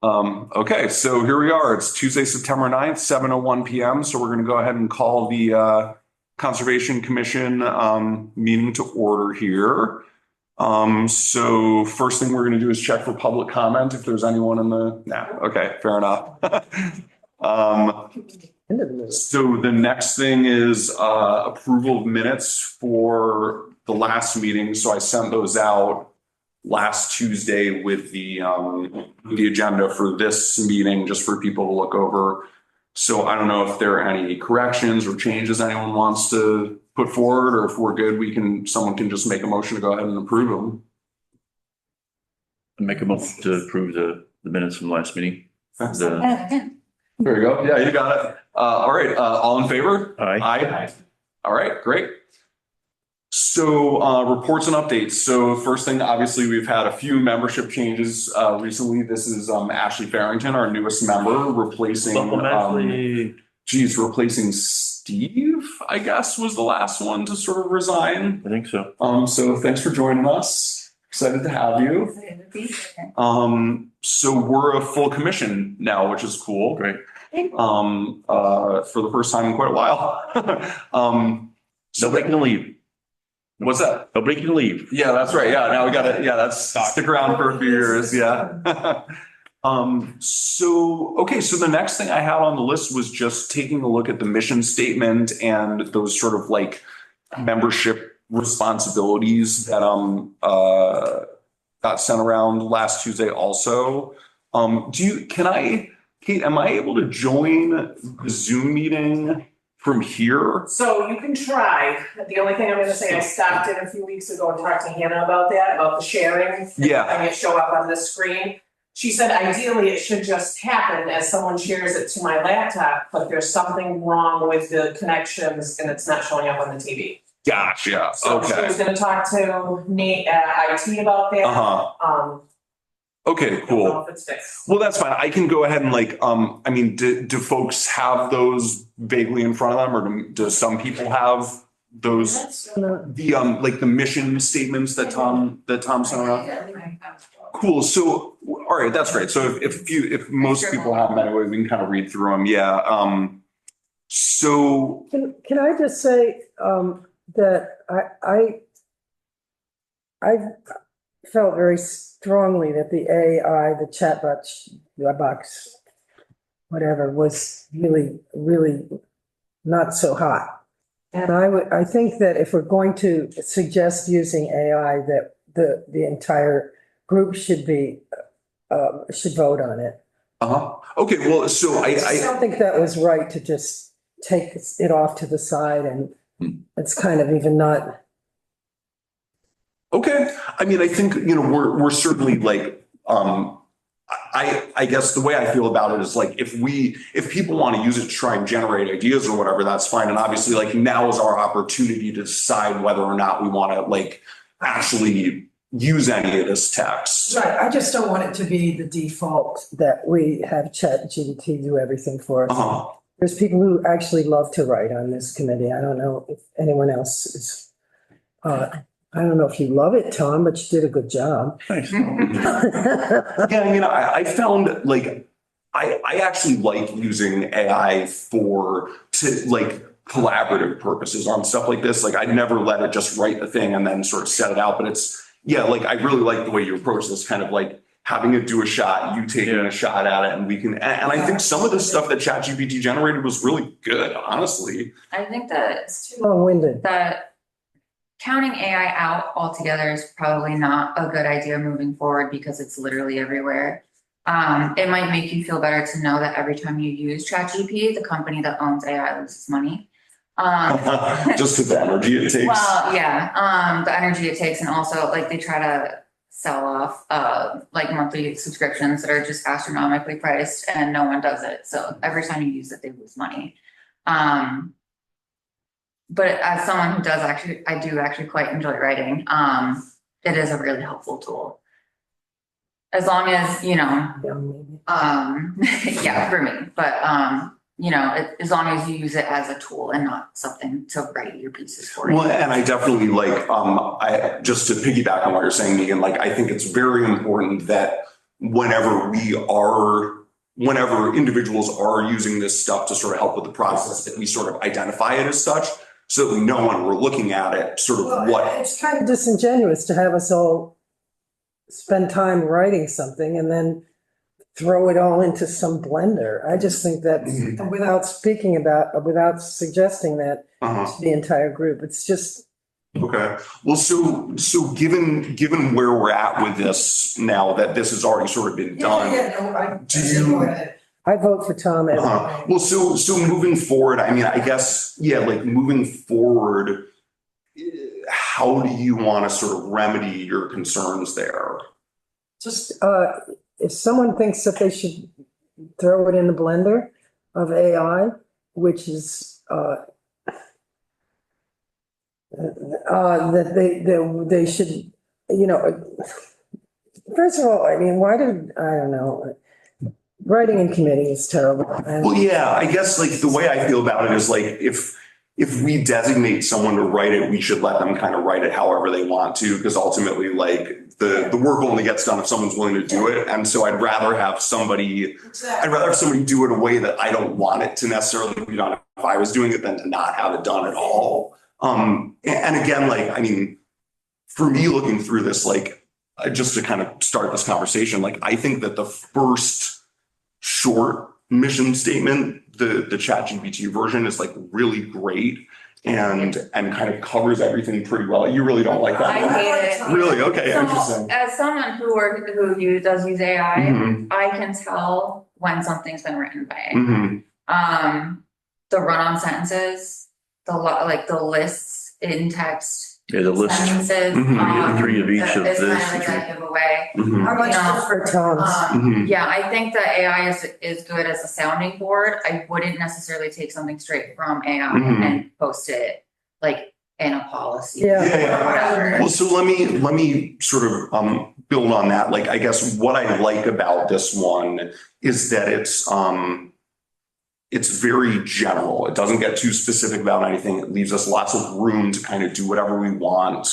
Okay, so here we are. It's Tuesday, September 9th, 7:01 p.m. So we're going to go ahead and call the Conservation Commission meeting to order here. So first thing we're going to do is check for public comment if there's anyone in the, okay, fair enough. So the next thing is approval of minutes for the last meeting. So I sent those out last Tuesday with the agenda for this meeting, just for people to look over. So I don't know if there are any corrections or changes anyone wants to put forward, or if we're good, someone can just make a motion to go ahead and approve them. Make a motion to approve the minutes from the last meeting. There you go. Yeah, you got it. All right. All in favor? Aye. Aye. All right, great. So reports and updates. So first thing, obviously, we've had a few membership changes recently. This is Ashley Farrington, our newest member, replacing replacing Steve, I guess, was the last one to sort of resign. I think so. So thanks for joining us. Excited to have you. So we're a full commission now, which is cool. Great. For the first time in quite a while. Nobody can leave. What's that? Nobody can leave. Yeah, that's right. Yeah, now we got to, that's stick around for a few years. Yeah. So the next thing I had on the list was just taking a look at the mission statement and those sort of like membership responsibilities that got sent around last Tuesday also. Kate, am I able to join the Zoom meeting from here? So you can try. The only thing I'm going to say, I stopped in a few weeks ago and talked to Hannah about that, about the sharing. Yeah. Having it show up on the screen. She said ideally it should just happen as someone shares it to my laptop, but there's something wrong with the connections and it's not showing up on the TV. Gotcha. So Okay. she was going to talk to Nate at IT about that. Okay, cool. Well, that's fine. I can go ahead and do folks have those vaguely in front of them, or do some people have those, the mission statements that Tom sent around? Cool. So, all right, that's great. So if most people have them anyway, we can kind of read through them. Yeah. So can I just say that I felt very strongly that the AI, the chat box, whatever, was really, really not so hot. And I think that if we're going to suggest using AI, that the entire group should vote on it. Okay. Well, so I don't think that was right to just take it off to the side, and it's kind of even not. Okay. I mean, I think, we're certainly I guess the way I feel about it is if people want to use it to try and generate ideas or whatever, that's fine. And obviously now is our opportunity to decide whether or not we want to actually use any of this text. Right. I just don't want it to be the default that we have ChatGPT do everything for us. There's people who actually love to write on this committee. I don't know if anyone else is. I don't know if you love it, Tom, but you did a good job. Thanks. Yeah, I found I actually like using AI to collaborative purposes on stuff like this. I'd never let it just write the thing and then sort of set it out. But I really like the way you approach this, kind of having it do a shot, you taking a shot at it, and we can. And I think some of the stuff that ChatGPT generated was really good, honestly. I think that It's too long-winded. that counting AI out altogether is probably not a good idea moving forward because it's literally everywhere. It might make you feel better to know that every time you use ChatGPT, the company that owns AI loses money. Just with the energy it takes. Well, yeah, the energy it takes, and also they try to sell off monthly subscriptions that are just astronomically priced, and no one does it. So every time you use it, they lose money. But as someone who I do actually quite enjoy writing, it is a really helpful tool. As long as, yeah, for me, but, as long as you use it as a tool and not something to write your pieces for. Well, and I definitely just to piggyback on what you're saying, Megan, I think it's very important that whenever individuals are using this stuff to sort of help with the process, that we sort of identify it as such, so that we know when we're looking at it, sort of what. It's kind of disingenuous to have us all spend time writing something and then throw it all into some blender. I just think that without suggesting that Uh-huh. to the entire group, it's just, Okay, well, so given where we're at with this now, that this has already sort of been done. Do you- I vote for Tom as. Well, so moving forward, I mean, I guess, yeah, like moving forward, how do you want to sort of remedy your concerns there? Just, if someone thinks that they should throw it in the blender of AI, which is, that they should, first of all, I mean, I don't know, writing in committee is terrible. Well, yeah, I guess like the way I feel about it is like if we designate someone to write it, we should let them kind of write it however they want to, because ultimately like the work only gets done if someone's willing to do it. And so I'd rather have somebody do it a way that I don't want it to necessarily be done if I was doing it than to not have it done at all. And again, like, I mean, for me looking through this, like, just to kind of start this conversation, like, I think that the first short mission statement, the ChatGPT version is like really great and kind of covers everything pretty well. You really don't like that I one? hate it. Really? Okay, So, interesting. as someone who does use AI, Mhm, I can tell when something's been written by AI. mhm, The run-on sentences, like the lists in text Yeah, the list, sentences. Mhm. three of each of Is this. kind of like a giveaway. mhm, How much Yeah. for Tom's? mhm. Yeah, I think that AI is good as a sounding board. I wouldn't necessarily take something straight from AI Mhm. and post it like in a policy. Yeah. Yeah, yeah. Or whatever. Well, so let me sort of build on that. Like, I guess what I like about this one is that it's very general. It doesn't get too specific about anything. It leaves us lots of room to kind of do whatever we want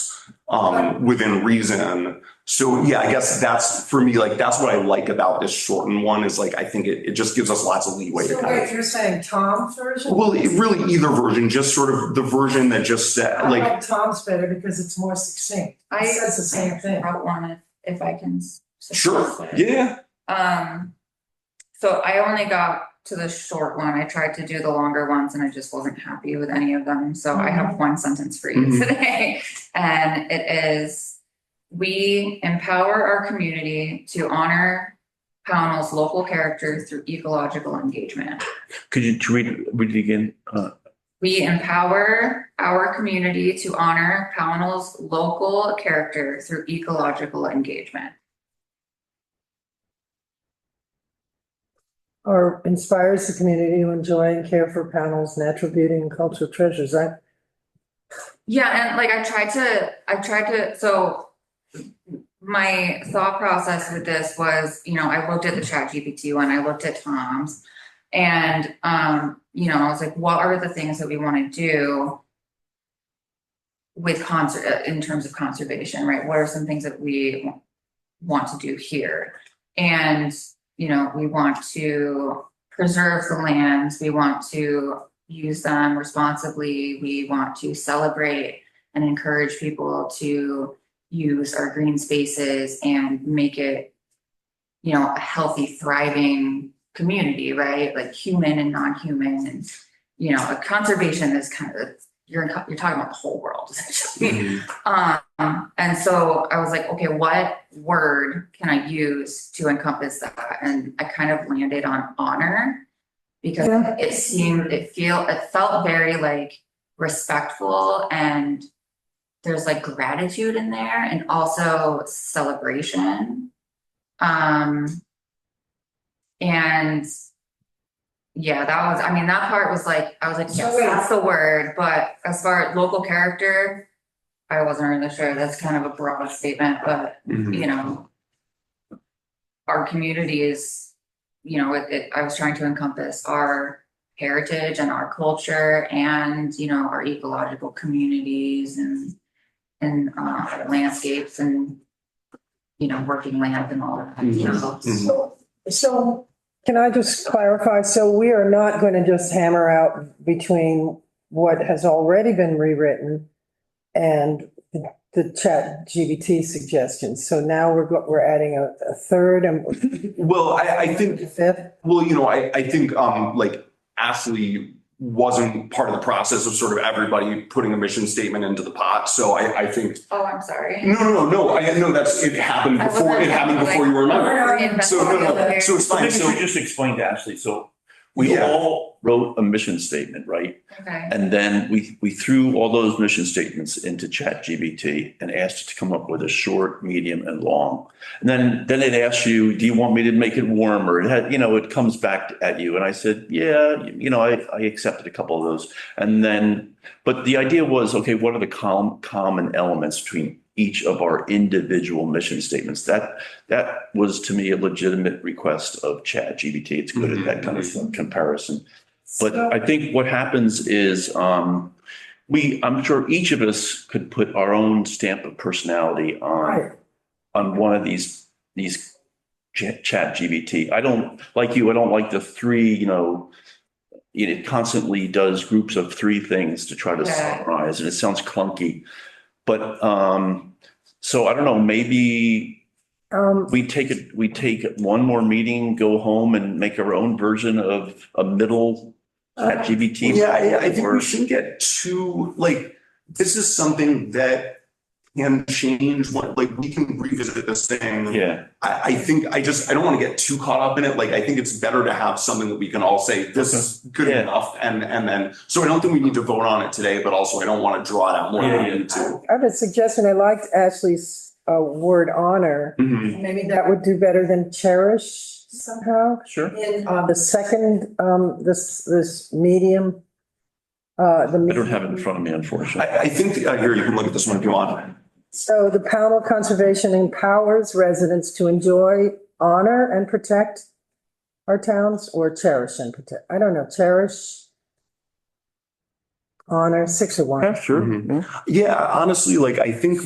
within reason. So yeah, I guess that's for me, like that's what I like about this shortened one is like I think it just gives us lots of leeway to So kind wait, you're saying Tom's version? of. Well, really either version, just sort of the version that just said I like. like Tom's better because it's more succinct. I- It says the same thing. Wrote one if I can. Sure, suggest it. yeah. So I only got to the short one. I tried to do the longer ones and I just wasn't happy with any of them. So I have one sentence for you Mhm. today. And it is, we empower our community to honor Pownell's local character through ecological engagement. Could you read it again? We empower our community to honor Pownell's local character through ecological engagement. Or inspires the community to enjoy and care for Pownell's natural beauty and cultural treasures. Yeah, and like I tried to, so my thought process with this was, I looked at the ChatGPT one, I looked at Tom's, and I was like, what are the things that we want to do with in terms of conservation, right? What are some things that we want to do here? And we want to preserve the lands, we want to use them responsibly, we want to celebrate and encourage people to use our green spaces and make it, a healthy, thriving community, right? Like human and non-human, and a conservation is kind of you're talking about the whole world essentially. And so I was like, okay, what word can I use to encompass that? And I kind of landed on honor because Yeah. it felt very like respectful, and there's like gratitude in there and also celebration. And yeah, that part was like, I was like, So yes, wait. that's the word. But as far as local character, I wasn't really sure. That's kind of a broad statement, but Mhm. Our community is, I was trying to encompass our heritage and our culture and, our ecological communities and landscapes and, working land and all that, you know. So can I just clarify? So we are not going to just hammer out between what has already been rewritten and the chat GBT suggestions. So now we're adding a third and Well, I think, fifth. well, I think, like Ashley wasn't part of the process of sort of everybody putting a mission statement into the pot. So I think, Oh, I'm sorry. no, I know it happened before you were a member. So, no, so it's fine. Maybe So, we just explain to Ashley. So we Yeah. all wrote a mission statement, right? Okay. And then we threw all those mission statements into ChatGPT and asked it to come up with a short, medium, and long. And then it asks you, do you want me to make it warmer? It had, it comes back at you. And I said, yeah, I accepted a couple of those. And then, but the idea was, okay, what are the common elements between each of our individual mission statements? That was to me a legitimate request of ChatGPT. It's good at that kind of comparison. But I think what happens is I'm sure each of us could put our own stamp of personality Right. on one of these ChatGPT. I don't like the three, it constantly does groups of three things to try to Yeah. summarize, and it sounds clunky. But so I don't know, maybe we take one more meeting, go home and make our own version of a middle ChatGPT. yeah, I think Or- we shouldn't get too, like, this is something that can change we can revisit this thing. Yeah, I think I don't want to get too caught up in it. Like, I think it's better to have something that we can all say, this is good Yeah. enough. And then, so I don't think we need to vote on it today, but also I don't want to draw it out more than we Yeah. need to. I have a suggestion. I liked Ashley's word honor. Mhm. Maybe that would do better than cherish somehow. sure. In the second, this medium, the I don't medium. have it in front of me, unfortunately. I think, here, you can look at this one if you want. So the Pownell Conservation empowers residents to enjoy, honor, and protect our towns, or cherish and protect. I don't know, cherish, honor, 6 or 1. Yeah, sure. Mhm. Yeah, honestly, like, I think for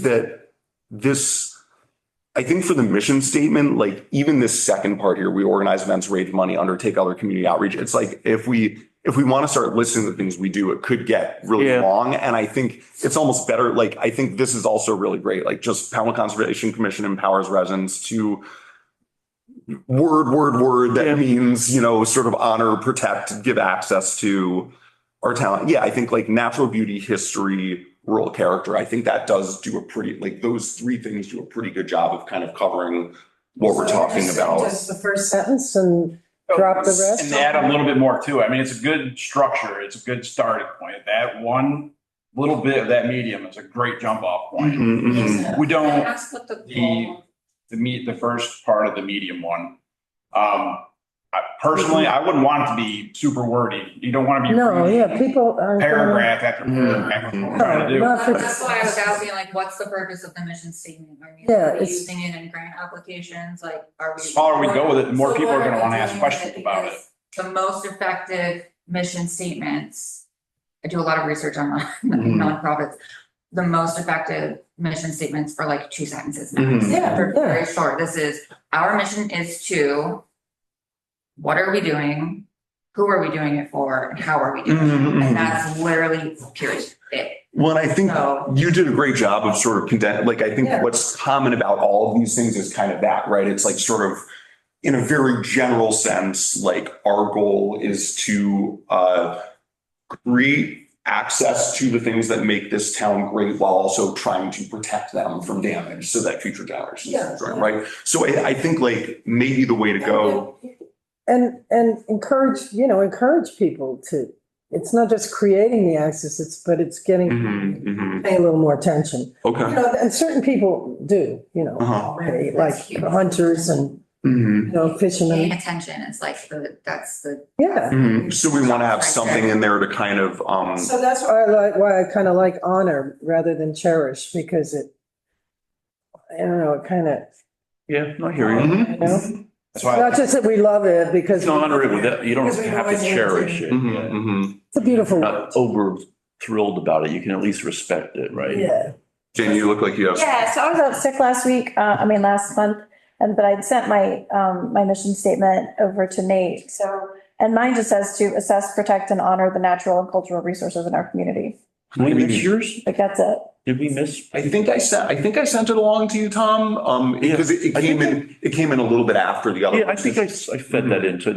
the mission statement, like, even this second part here, we organize events, raise money, undertake other community outreach. It's like, if we want to start listing the things we do, it could get really Yeah. long. And I think it's almost better. Like, I think this is also really great. Like, just Pownell Conservation Commission empowers residents to word Yeah. that means, sort of honor, protect, give access to our town. Yeah, I think like natural beauty, history, rural character, I think that does do those three things do a pretty good job of kind of covering what we're talking about. Just the first sentence and drop the rest. And add a little bit more too. I mean, it's a good structure. It's a good starting point. That one little bit of that medium is a great jump off point. Mhm, mhm. We don't, Ask what the. the first part of the medium one. Personally, I wouldn't want it to be super wordy. You don't want to be. No, reading yeah, people are. Paragraph after paragraph, that's what we're trying to do. Not for- That's why I was asking, like, what's the purpose of the mission statement? Are we Yeah, are we it's- using it in grant applications? Like, are we? The smaller we go with it, the more So people are what gonna we want to ask doing with questions about it. Because the most effective mission statements, I do a lot of research on Mhm. nonprofits. The most effective mission statements are like 2 sentences. max. Mhm. Yeah, They're yeah. very short. This is, our mission is to, what are we doing? Who are we doing it for? And how are we doing it? Mhm. And that's literally period. It. Well, and I think So- you did a great job of sort of I think Yeah. what's common about all of these things is kind of that, right? It's like sort of in a very general sense, like our goal is to create access to the things that make this town great while also trying to protect them from damage so that future generations, Yeah. enjoy, right? So I think like maybe the way to go. And encourage people to, it's not just creating the access, but it's getting, Mhm, mhm. pay a little more attention. Okay. And certain people do, Uh-huh. already, like That's huge. hunters and, Mhm. Paying fishermen. attention is like that's the. Yeah. Mhm. So we want to have something in there to kind of, So that's why I kind of like honor rather than cherish, because it, I don't know, it kind of, Yeah, I hear you. Mhm. you know, That's why. not just that we love it because. It's honor it with that. You don't Because we have always to need cherish it. Mhm, Yeah. mhm. It's a beautiful word. Not over thrilled about it. You can at least respect it, right? Yeah. Jen, you look like you have. Yeah, so I was out sick last week, last month, but I'd sent my mission statement over to Nate, so, and mine just says to assess, protect, and honor the natural and cultural resources in our community. Can we miss yours? Like, that's it. Did we miss? I think I sent it along to you, Tom, because it I came think it came in a little bit after the other. Yeah, I think I fed that into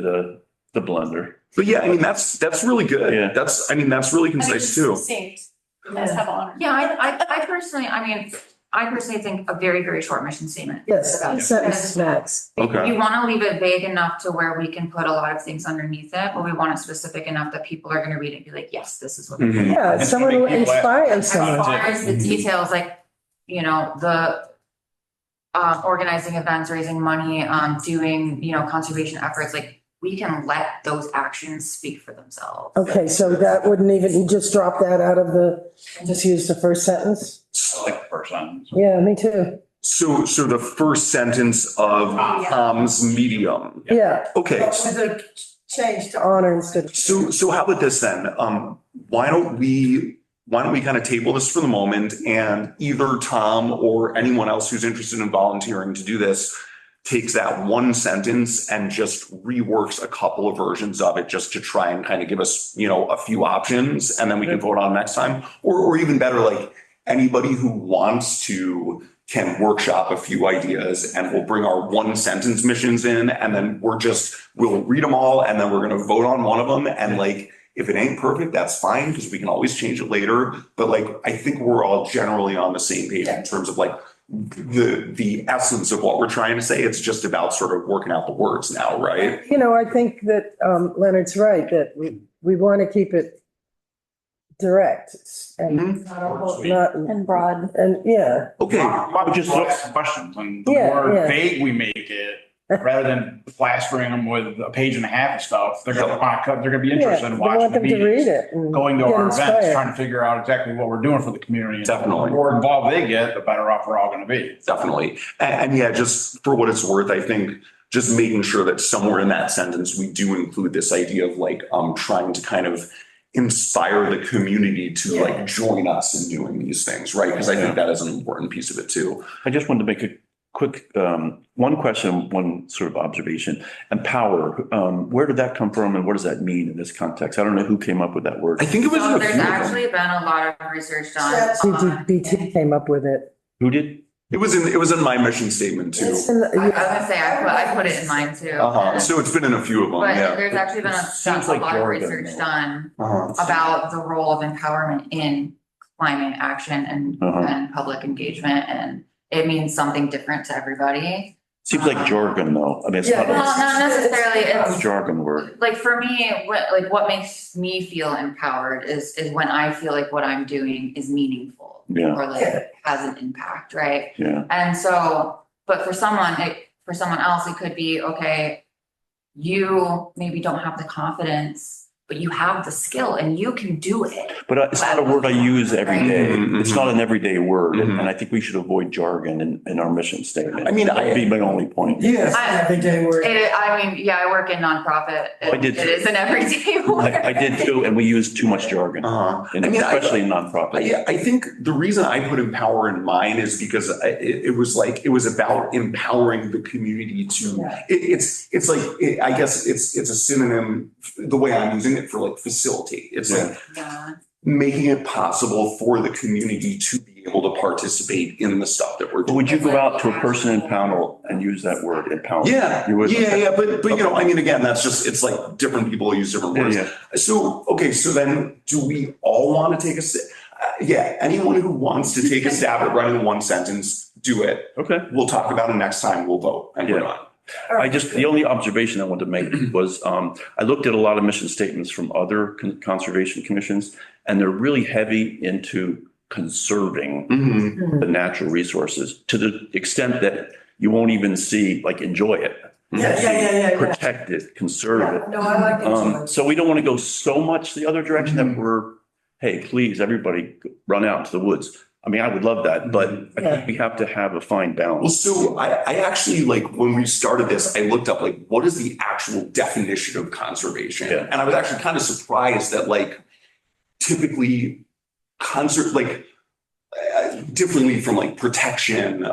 the blender. But yeah, I mean, that's really good. Yeah. That's really concise too. You guys have honor. Yeah, I personally, I personally think a very, very short mission statement. Yes, sentence max. Okay. We want to leave it vague enough to where we can put a lot of things underneath it, but we want it specific enough that people are going to read it and be like, yes, this is what. Mhm. Yeah, And someone who make people inspires As someone. far as the details, like, the organizing events, raising money, doing, conservation efforts, like, we can let those actions speak for themselves. Okay, so that wouldn't even, you just drop that out of just use the first sentence? I like the first sentence. Yeah, me too. So the first sentence of Tom's medium. Yeah. Okay. With the change to honor instead of. So how about this then? Why don't we kind of table this for the moment, and either Tom or anyone else who's interested in volunteering to do this takes that one sentence and just reworks a couple of versions of it just to try and kind of give us, a few options, and then we can vote on next time. Or even better, like anybody who wants to can workshop a few ideas, and we'll bring our one sentence missions in, and then we'll read them all, and then we're going to vote on one of them. And like, if it ain't perfect, that's fine, because we can always change it later. But like, I think we're all generally on the same page in terms of like the essence of what we're trying to say. It's just about sort of working out the words now, right? I think that Leonard's right, that we want to keep it direct and not, And broad. and yeah, Okay. Probably just ask questions, and the Yeah, more yeah. vague we make it, rather than plastering them with a page and a half of stuff, they're gonna want to cut, they're gonna be yeah, interested we in want watching the them to read meetings. it. and Going to get our events, inspired. trying to figure out exactly what we're doing for the community. Definitely. The more involved they get, the better off we're all gonna be. Definitely. And yeah, just for what it's worth, I think just making sure that somewhere in that sentence, we do include this idea of like, trying to kind of inspire the community to like join us in doing these things, right? Because I think that is an important piece of it too. I just wanted to make a quick, one question, one sort of observation. Empower, where did that come from and what does that mean in this context? I don't know who came up with that word. I think it was in So a there's few of them. actually been a lot of research done on. ChatGPT came up with it. Who did? It was in my mission statement too. It's in the- I was gonna say, I put it in mine too. So it's been in a few of them, But yeah. there's actually been Seems a like lot of jargon, research though. done Uh-huh. about the role of empowerment in climate action and public engagement, and it means something different to everybody. Seems like jargon though. I mean, it's Yeah. not Well, not necessarily, a it's jargon word. like for me, what makes me feel empowered is when I feel like what I'm doing is meaningful. Yeah. Or like has an impact, right? Yeah. And so, but for someone else, it could be, okay, you maybe don't have the confidence, but you have the skill and you can do it. But it's not a word I use every day. Mhm, It's not an everyday word. Mhm. And I think we should avoid jargon in our mission statement. I mean, That'd be my only point. Yeah. Everyday word. I work in nonprofit. I did It too. is an everyday word. I did too, and we use too much jargon, and I mean, especially in nonprofits. I think the reason I put empower in mine is because it was about empowering the community to, it's like, I guess it's a synonym, the way I'm using it, for like facilitate. It's like Yeah. making it possible for the community to be able to participate in the stuff that we're But doing. would you go out to a person in panel and use that word, empower? Yeah, You would? yeah, but I mean, again, that's just, it's like different people use different words. Yeah. So, okay, so then do we all want to take anyone who wants to take a stab at running one sentence, do it. Okay. We'll talk about it next time, we'll vote, and we're Yeah. done. The only observation I wanted to make was, I looked at a lot of mission statements from other conservation commissions, and they're really heavy into conserving the natural resources to the extent that you won't even see, like, enjoy it. Yeah. Protect it, conserve it. No, I like it. So we don't want to go so much the other direction that we're, hey, please, everybody run out into the woods. I mean, I would love that, but I think we have to have a fine Well, balance. so I actually, like, when we started this, I looked up, like, what is the actual definition of conservation? Yeah. And I was actually kind of surprised that, like, typically differently from like protection,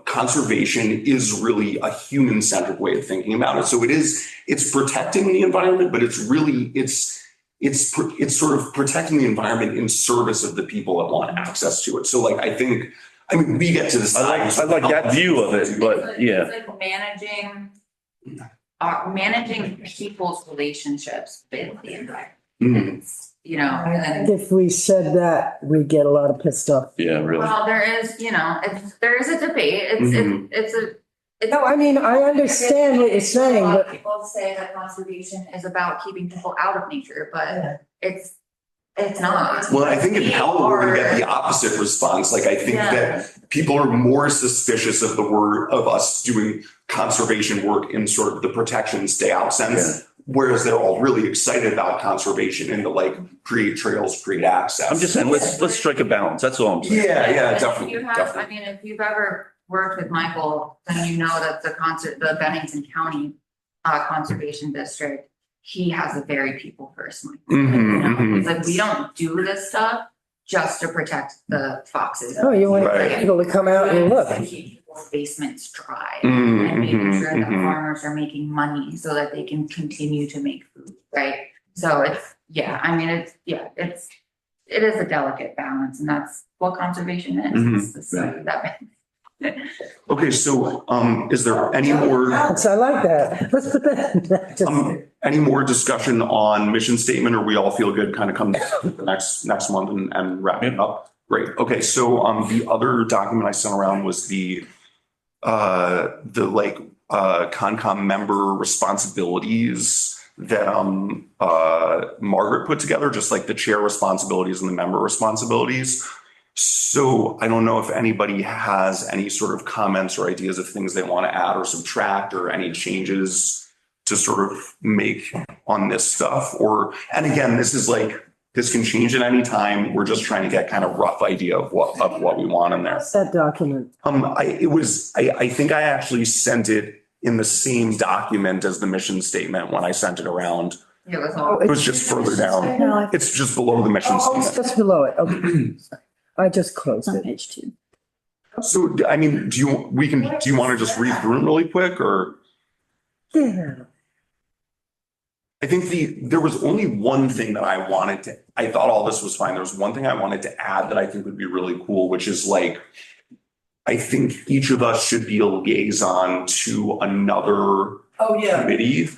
conservation is really a human-centric way of thinking about it. So it's protecting the environment, but it's really, it's sort of protecting the environment in service of the people that want access to it. So like, I mean, we get to decide. I like that view of it, but yeah. It's like managing people's relationships with the environment. Mhm. It's, you know, I and think if we said that, we get a lot of pissed off. Yeah, really. well, there is, you know, there is a debate. It's No, I mean, I understand what you're saying, A lot of but people say that conservation is about keeping people out of nature, but it's not. Well, I think in We Pella, we're gonna get are- the opposite response. Like, I think Yeah. that people are more suspicious of of us doing conservation work in sort of the protection stay out sense. Whereas they're all really excited about conservation and to like create trails, create access. I'm just saying, let's strike a balance. That's all I'm saying. Yeah, And if definitely, you have, definitely. I mean, if you've ever worked with Michael, then you know that the Bennington County Conservation District, he has a very people first mind. It's like, we don't do this stuff just to protect the foxes. no, you want Right. people to come out and look. To keep people's basements dry. Mhm, And making mhm, sure that mhm. farmers are making money so that they can continue to make food, right? So it's, yeah, I mean, it is a delicate balance, and that's what conservation is. It's that. Okay, so, is there any more, So I like that. Let's put that. Just- any more discussion on mission statement, or we all feel good kind of come next month and wrap it up? Great. Okay, so, the other document I sent around was the Concom member responsibilities that, Margaret put together, just like the chair responsibilities and the member responsibilities. So I don't know if anybody has any sort of comments or ideas of things they want to add or subtract, or any changes to sort of make on this stuff. And again, this can change at any time. We're just trying to get kind of rough idea of what we want in there. What's that document? I think I actually sent it in the same document as the mission statement when I sent it around. It was all. It was just further down. No, I- It's just below the mission Oh, it's statement. just below it. Okay. I just closed on it. page 2. So, I mean, do you want to just read through them really quick, or? Yeah. I think there was only one thing that I thought all this was fine. There was one thing I wanted to add that I think would be really cool, which is like, I think each of us should be a liaison to another Oh, yeah. committee.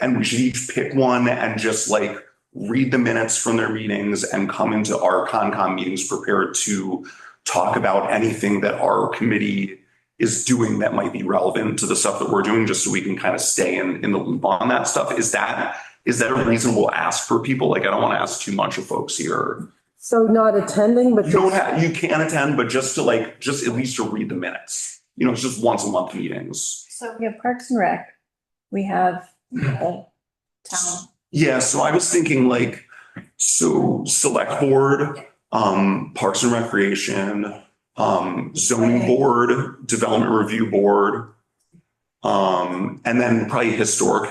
And we should each pick one and just like read the minutes from their meetings and come into our Concom meetings prepared to talk about anything that our committee is doing that might be relevant to the stuff that we're doing, just so we can kind of stay in the loop on that stuff. Is that a reasonable ask for people? Like, I don't want to ask too much of folks here. So not attending, but You can attend, but just at least to read the minutes. It's just once a month meetings. So we have Parks and Rec. We have the town. Yeah, so I was thinking select board, Parks and Recreation, zoning board, development review board, and then probably historic,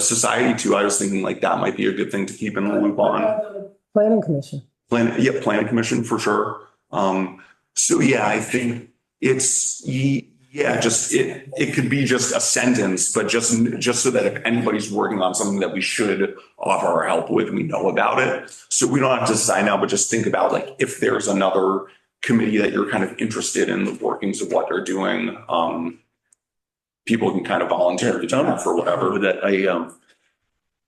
society too. I was thinking like that might be a good thing to keep in the loop on. planning commission. Planning commission for sure. So yeah, I think it could be just a sentence, but just so that if anybody's working on something that we should offer our help with, we know about it. So we don't have to decide now, but just think about like, if there's another committee that you're kind of interested in the workings of what they're doing, people can kind of volunteer to do that for whatever. With that, I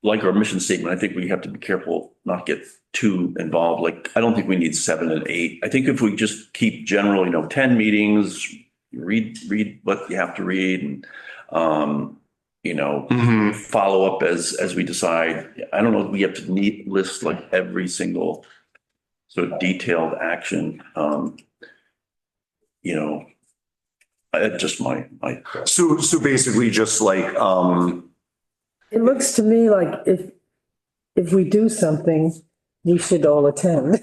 like our mission statement, I think we have to be careful not get too involved. Like, I don't think we need 7 and 8. I think if we just keep general, 10 meetings, read what you have to read, and follow up as we decide. I don't know if we have to list like every single sort of detailed action. Just my. So basically just like, It looks to me like if we do something, we should all attend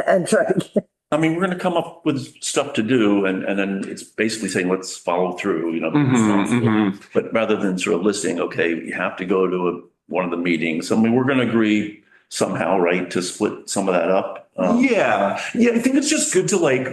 and try to get. I mean, we're going to come up with stuff to do, and then it's basically saying, let's follow through, But rather than sort of listing, okay, you have to go to one of the meetings. I mean, we're going to agree somehow, right, to split some of that up. Yeah. I think it's just good to like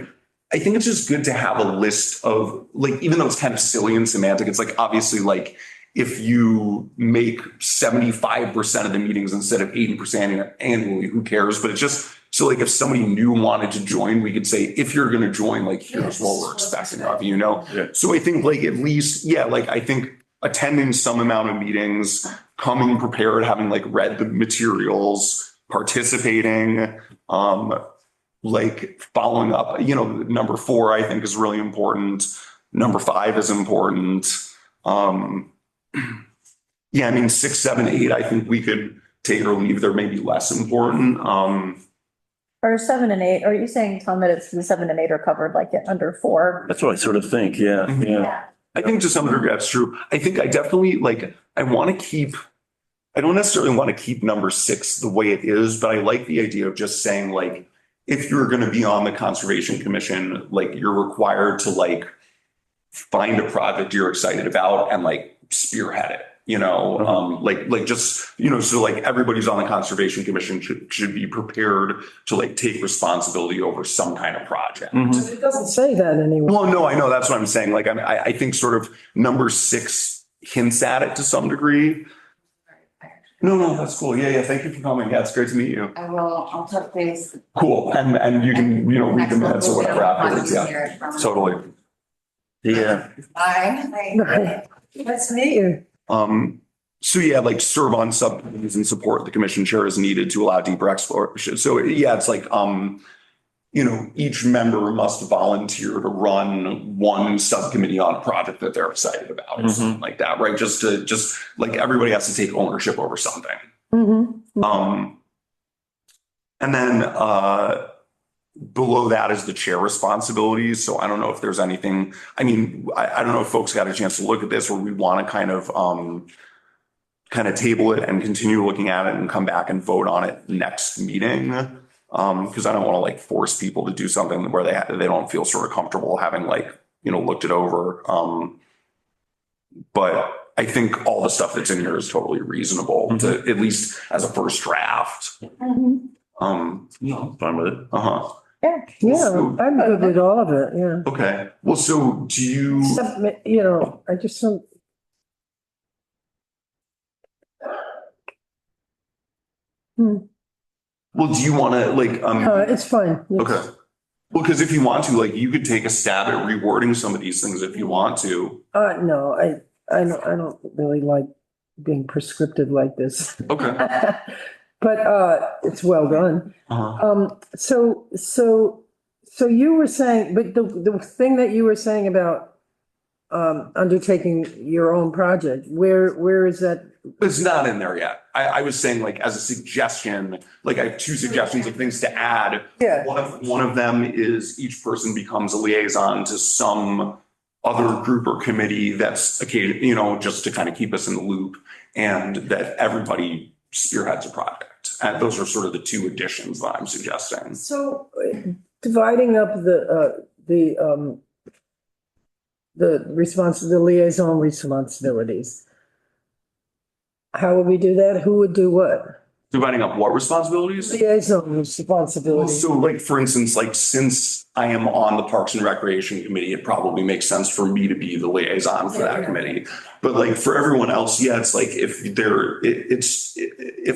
I think it's just good to have a list of like, even though it's kind of silly and semantic, it's like obviously like if you make 75% of the meetings instead of 80% annually, who cares? But it's just so like if somebody new wanted to join, we could say, if you're going to join, like here's what we're expecting of you, you know? Yeah. So I think like at least, yeah, like I think attending some amount of meetings, coming prepared, having like read the materials, participating, like following up, you know, number 4, I think is really important. Number 5 is important. Yeah, I mean, 6, 7, 8, I think we could take or leave. There may be less important. Or 7 and 8, or are you saying, Tom, that it's the 7 and 8 are covered like under 4? That's what I sort of think. Yeah. Yeah. I think to some degree that's true. I think I definitely like, I don't necessarily want to keep number 6 the way it is, but I like the idea of just saying like, if you're going to be on the Conservation Commission, like you're required to like find a project you're excited about and like spearhead it, you know, like just, you know, so like everybody's on the Conservation Commission should be prepared to like take responsibility over some kind of project. It doesn't say that anywhere. Well, no, I know that's what I'm saying. Like, I think sort of number 6 hints at it to some degree. No, that's cool. Yeah. Thank you for coming. Yeah, it's great to meet you. I'll touch base. Cool. And you can, you know, read the minutes or whatever afterwards. Yeah, totally. Yeah. Bye. Nice to meet you. So yeah, like serve on subcommittees and support the commission chair is needed to allow deeper exploration. So yeah, it's like, you know, each member must volunteer to run one subcommittee on a project that they're excited about or something like that, right? Just like everybody has to take ownership over something. And then below that is the chair responsibilities. So I don't know if there's anything, I mean, I don't know if folks got a chance to look at this or we want to kind of table it and continue looking at it and come back and vote on it next meeting. Because I don't want to like force people to do something where they don't feel sort of comfortable having like, you know, looked it over. But I think all the stuff that's in here is totally reasonable to at least as a first draft. Fine with it. Yeah, I'm good with all of it, yeah. Okay. Well, so do you? Except, you know, I just don't. Well, do you want to like? It's fine. Yes. Okay. Well, because if you want to, like, you could take a stab at rewording some of these things if you want to. No, I don't really like being prescriptive like this. Okay. But it's well done. So you were saying, but the thing that you were saying about undertaking your own project, where is that? It's not in there yet. I was saying like as a suggestion, like I have 2 suggestions of things to add. Yeah. One of them is each person becomes a liaison to some other group or committee that's occasion, you know, just to kind of keep us in the loop, and that everybody spearheads a project. And those are sort of the 2 additions that I'm suggesting. So dividing up the liaison responsibilities. How would we do that? Who would do what? Dividing up what responsibilities? Liaison Well, responsibilities. so like, for instance, like since I am on the Parks and Recreation Committee, it probably makes sense for me to be the liaison for that committee. But like for everyone else, yeah, it's like if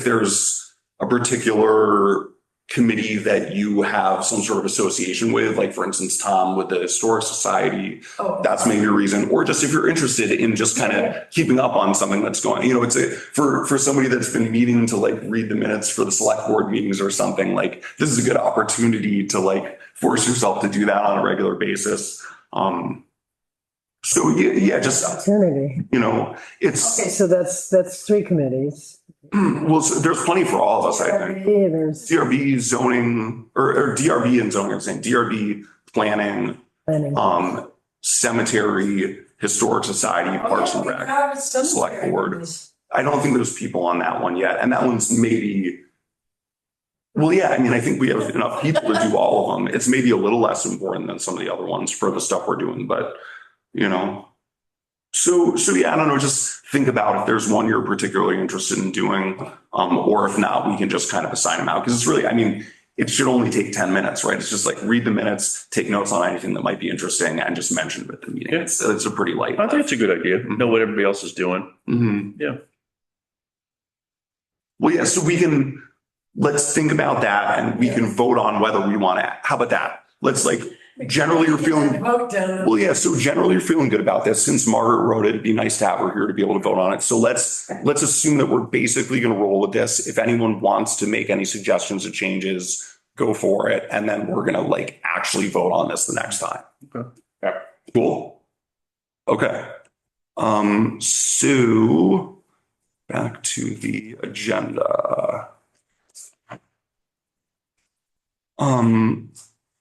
there's a particular committee that you have some sort of association with, like for instance, Tom with the Historic Society, that's maybe a reason. Or just if you're interested in just kind of keeping up on something that's going, you know, it's for somebody that's been meeting to like read the minutes for the select board meetings or something, like this is a good opportunity to like force yourself to do that on a regular basis. So yeah, just, Opportunity. you know, it's, Okay, so that's 3 committees. well, so there's plenty for all of us, I think. Yeah, there's DRB zoning or DRB and zoning, I'm saying DRB planning, planning. cemetery, historic society, parks and rec, select board. I don't think there's people on that one yet. And that one's maybe, well, yeah, I mean, I think we have enough people to do all of them. It's maybe a little less important than some of the other ones for the stuff we're doing, but you know. So yeah, I don't know, just think about if there's one you're particularly interested in doing, or if not, we can just kind of assign them out. Because it's really, I mean, it should only take 10 minutes, right? It's just like read the minutes, take notes on anything that might be interesting and just mention it at the meeting. Yeah. It's a pretty light. I think it's a good idea. Know what everybody else is doing. Mhm. Yeah. Well, yeah, so let's think about that and we can vote on whether we want to, how about that? Let's like, generally you're feeling, Vote down. well, yeah, so generally you're feeling good about this. Since Margaret wrote it, it'd be nice to have her here to be able to vote on it. So let's assume that we're basically going to roll with this. If anyone wants to make any suggestions or changes, go for it. And then we're going to like actually vote on this the next time. Okay. Yeah. Cool. Okay. So back to the agenda.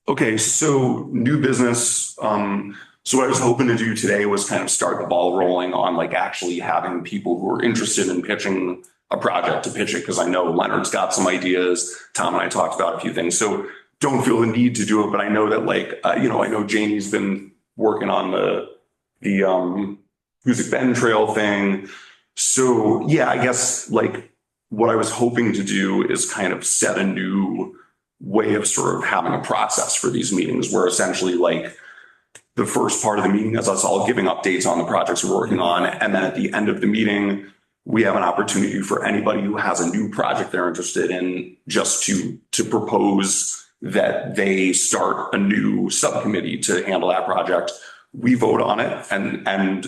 Okay, so new business. So what I was hoping to do today was kind of start the ball rolling on like actually having people who are interested in pitching a project to pitch it, because I know Leonard's got some ideas. Tom and I talked about a few things. So don't feel the need to do it, but I know that like, I know Janie's been working on the Music Bend Trail thing. So yeah, I guess like what I was hoping to do is kind of set a new way of sort of having a process for these meetings where essentially like the first part of the meeting is us all giving updates on the projects we're working on. And then at the end of the meeting, we have an opportunity for anybody who has a new project they're interested in just to propose that they start a new subcommittee to handle that project. We vote on it and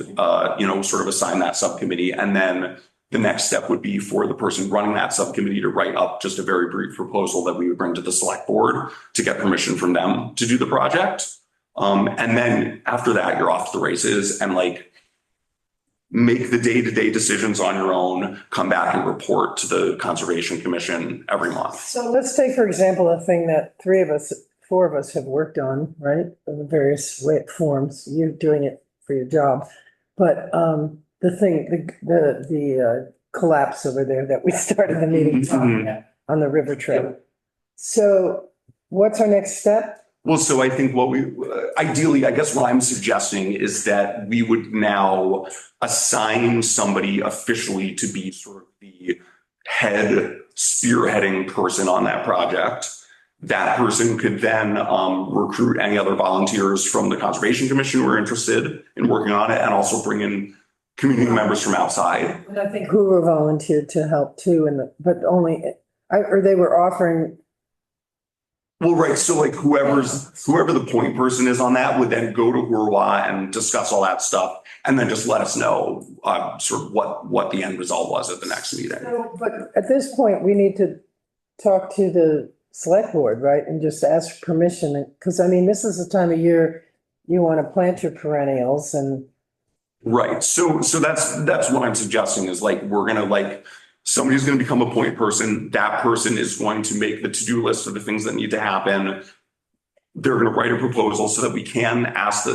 sort of assign that subcommittee. And then the next step would be for the person running that subcommittee to write up just a very brief proposal that we would bring to the select board to get permission from them to do the project. And then after that, you're off to the races and like make the day-to-day decisions on your own, come back and report to the Conservation Commission every month. So let's take, for example, a thing that four of us have worked on, right? In various forms. You're doing it for your job. But the collapse over there that we started the meeting on the river trail. So what's our next step? Well, so I think ideally, I guess what I'm suggesting is that we would now assign somebody officially to be sort of the head spearheading person on that project. That person could then recruit any other volunteers from the Conservation Commission who are interested in working on it and also bring in community members from outside. And I think Hoover volunteered to help too, or they were offering. Well, right. So like whoever the point person is on that would then go to Hurwa and discuss all that stuff and then just let us know sort of what the end result was at the next meeting. But at this point, we need to talk to the select board, right? And just ask permission. Because I mean, this is the time of year you want to plant your perennials and. Right. So that's what I'm suggesting is like, we're going to like, somebody's going to become a point person. That person is going to make the to-do list of the things that need to happen. They're going to write a proposal so that we can ask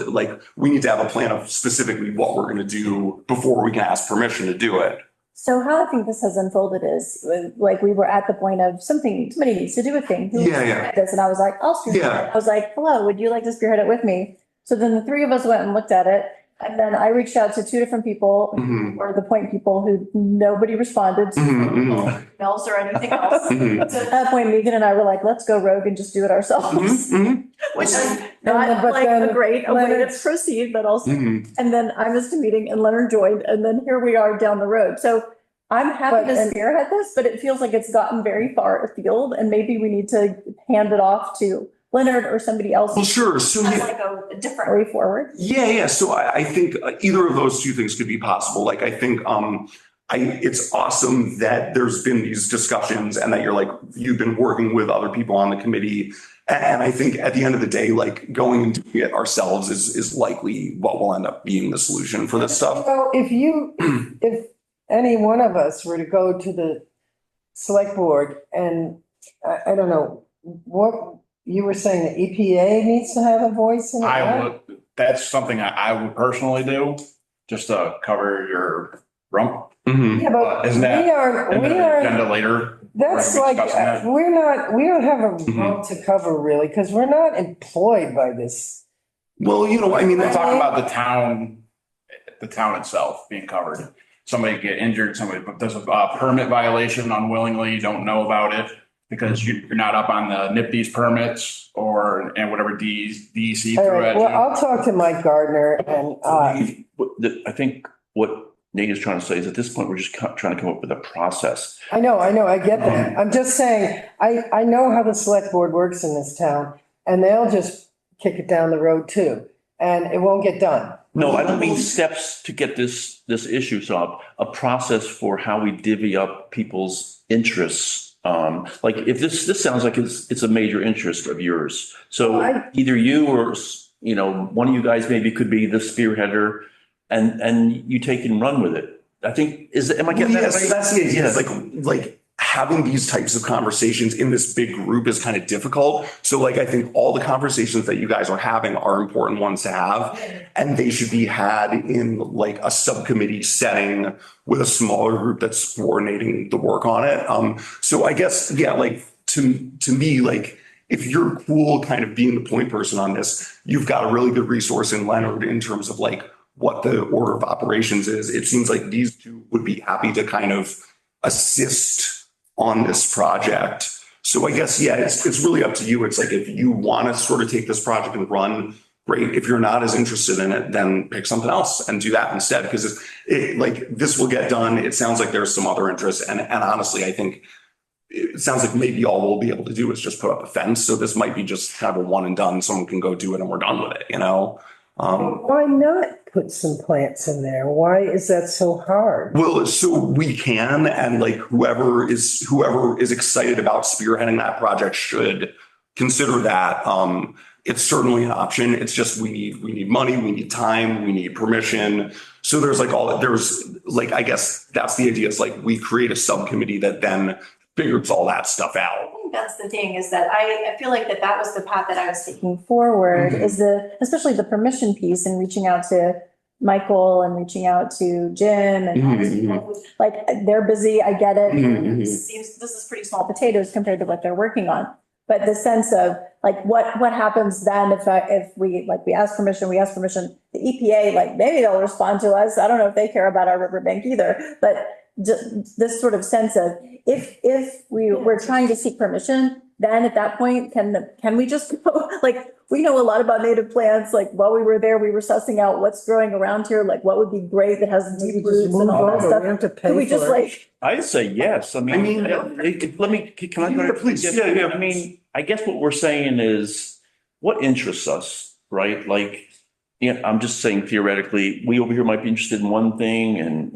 we need to have a plan of specifically what we're going to do before we can ask permission to do it. So how I think this has unfolded is like we were at the point of somebody needs to do a thing. Yeah. This, and I was like, I'll spearhead it. I was like, hello, would you like to spearhead it with me? So then the three of us went and looked at it. And then I reached out to two different people, or the point people who nobody responded to emails or anything else. So at that point, Megan and I were like, let's go rogue and just do it ourselves. Which is not But like then a great way to Leonard's- proceed, but also, and then I missed a meeting and Leonard joined, and then here we are down the road. So I'm happy to spearhead this, but it feels like it's gotten very far afield and maybe we need to hand it off to Leonard or somebody else. Well, sure. So That's like a different way forward. Yeah. So I think either of those two things could be possible. Like, I think it's awesome that there's been these discussions and that you've been working with other people on the committee. And I think at the end of the day, like going and doing it ourselves is likely what will end up being the solution for this stuff. So if any one of us were to go to the select board and I don't know, what you were saying the EPA needs to have a voice in it? That's something I would personally do, just to cover your rump. Yeah, but Isn't that- we are, Agenda later. that's we're like, discussing that. we don't have a rump to cover really, because we're not employed by this. Well, I mean, We're talking about the town itself being covered. Somebody get injured, somebody does a permit violation unwillingly, you don't know about it. because you're not up on the NIPD's permits and whatever DEC All threw right, at well, you. I'll talk to Mike Gardner and, I think what Nate is trying to say is at this point, we're just trying to come up with a process. I know, I get that. I'm just saying, I know how the select board works in this town, and they'll just kick it down the road too, and it won't get done. No, I don't mean steps to get this issue solved, a process for how we divvy up people's interests. Like if this sounds like it's a major interest of yours. So either you or, one of you guys maybe could be the spearheader and you take and run with it. I think, am I getting that? Yes, right? that's the idea. It's like having these types of conversations in this big group is kind of difficult. So like, I think all the conversations that you guys are having are important ones to have. And they should be had in like a subcommittee setting with a smaller group that's coordinating the work on it. So I guess, yeah, like to me, like if you're cool kind of being the point person on this, you've got a really good resource in Leonard in terms of like what the order of operations is. It seems like these two would be happy to kind of assist on this project. So I guess, yeah, it's really up to you. It's like, if you want to sort of take this project and run, great. If you're not as interested in it, then pick something else and do that instead, because like this will get done. It sounds like there's some other interest. And honestly, I think it sounds like maybe all we'll be able to do is just put up a fence. So this might be just kind of a one and done. Someone can go do it and we're done with it, Why not put some plants in there? Why is that so hard? Well, so we can, and like whoever is excited about spearheading that project should consider that. It's certainly an option. It's just we need money, we need time, we need permission. So there's I guess that's the idea. It's like we create a subcommittee that then figures all that stuff out. That's the thing, is that I feel like that was the path that I was taking forward, is especially the permission piece and reaching out to Michael and reaching out to Jim and like they're busy. I get it. This is pretty small potatoes compared to what they're working on. But the sense of like what happens then if we ask permission, the EPA, like maybe they'll respond to us. I don't know if they care about our riverbank either, but this sort of sense of if we're trying to seek permission, then at that point, can we just go? Like, we know a lot about native plants. Like while we were there, we were sussing out what's growing around here, like what would be great that has deep roots and all that stuff. We have to pay Could we for just it. like, I'd say yes. I mean, can I? Yeah, please. Yeah. I mean, I guess what we're saying is what interests us, right? Like, I'm just saying theoretically, we over here might be interested in one thing and,